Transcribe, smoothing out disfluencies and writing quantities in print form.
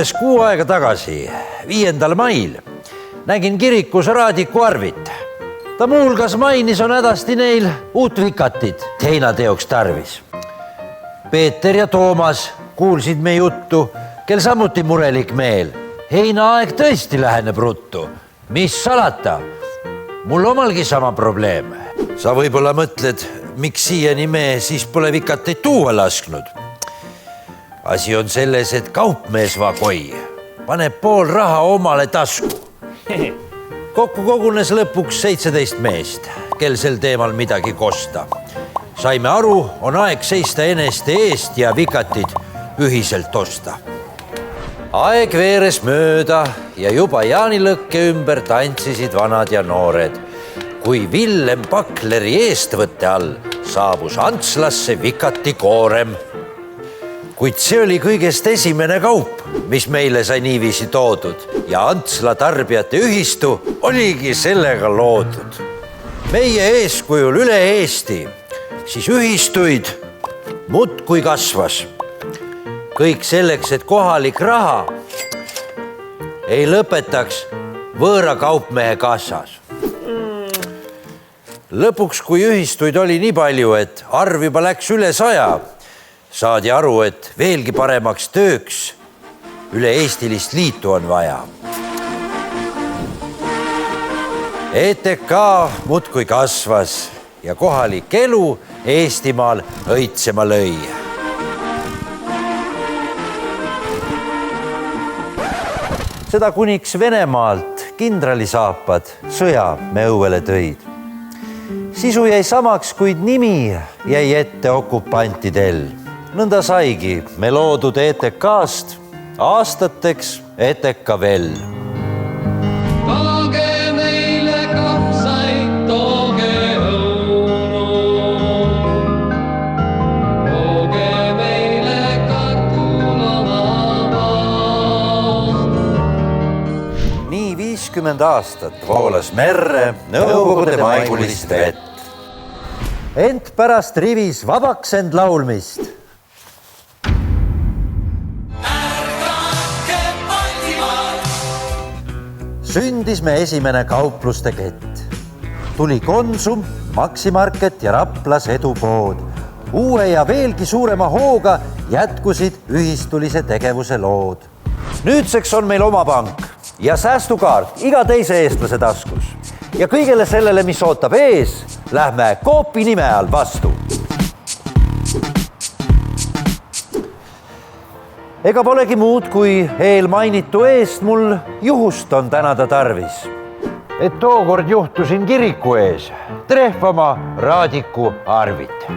umbes kuu aega tagasi, 5. mail, nägin kirikus Raadiku Arvit. Ta muuhulgas mainis, on hädasti neil uut vikatit heinateoks tarvis. Peeter ja Toomas kuulsid me juttu, kel samuti murelik meel. Heinaaeg tõesti läheneb ruttu. Mis salata? Mul omalgi sama probleem. Sa võib-olla mõtled, miks siiani me siis pole vikateid tuua lasknud. Asi on selles, et kaupmees Vakoi paneb pool raha omale tasku. Kokku kogunes lõpuks 17 meest, kel sel teemal midagi kosta. Saime aru, on aeg seista eneste eest ja vikatid ühiselt osta. Aeg veeres mööda ja juba jaanilõkke ümber tantsisid vanad ja noored, kui Villem Pakleri eestvõtte all saabus Antslasse vikati koorem. Kuid see oli kõigest esimene kaup, mis meile sai niiviisi toodud ja Antsla tarbijate ühistu oligi sellega loodud. Meie eeskujul üle Eesti, siis ühistuid muudkui kasvas. Kõik selleks, et kohalik raha ei lõpetaks võõra kaupmehe kassas. Lõpuks, kui ühistuid oli nii palju, et arv juba läks üle 100, saadi aru, et veelgi paremaks tööks üle-eestilist liitu on vaja. ETK muudkui kasvas ja kohalik elu Eestimaal õitsema lõi. Seda kuniks Venemaalt kindralisaapad sõja me õuele tõid. Sisu jäi samaks, kuid nimi jäi ette okupantidel. Nõnda saigi me loodud ETK-st aastateks ETK veel. Tooge meile kapsaid, tooge õunu. Tooge meile kartulamaad. Nii 50 aastat voolas merre Nõukogude maigulist vett. Ent pärast rivis vabaks end laulmist sündis me esimene kaupluste kett. Tuli Konsum, Maximarket ja Raplas edupood. Uue ja veelgi suurema hooga jätkusid ühistulise tegevuse lood. Nüüdseks on meil oma pank ja säästukaart iga teise eestlase taskus. Ja kõigele sellele, mis ootab ees, lähme Coopi nime all vastu. Ega polegi muud, kui eelmainitu eest mul juhust on tänada tarvis. Et tookord juhtusin kiriku ees trehvama Raadiku Arvit.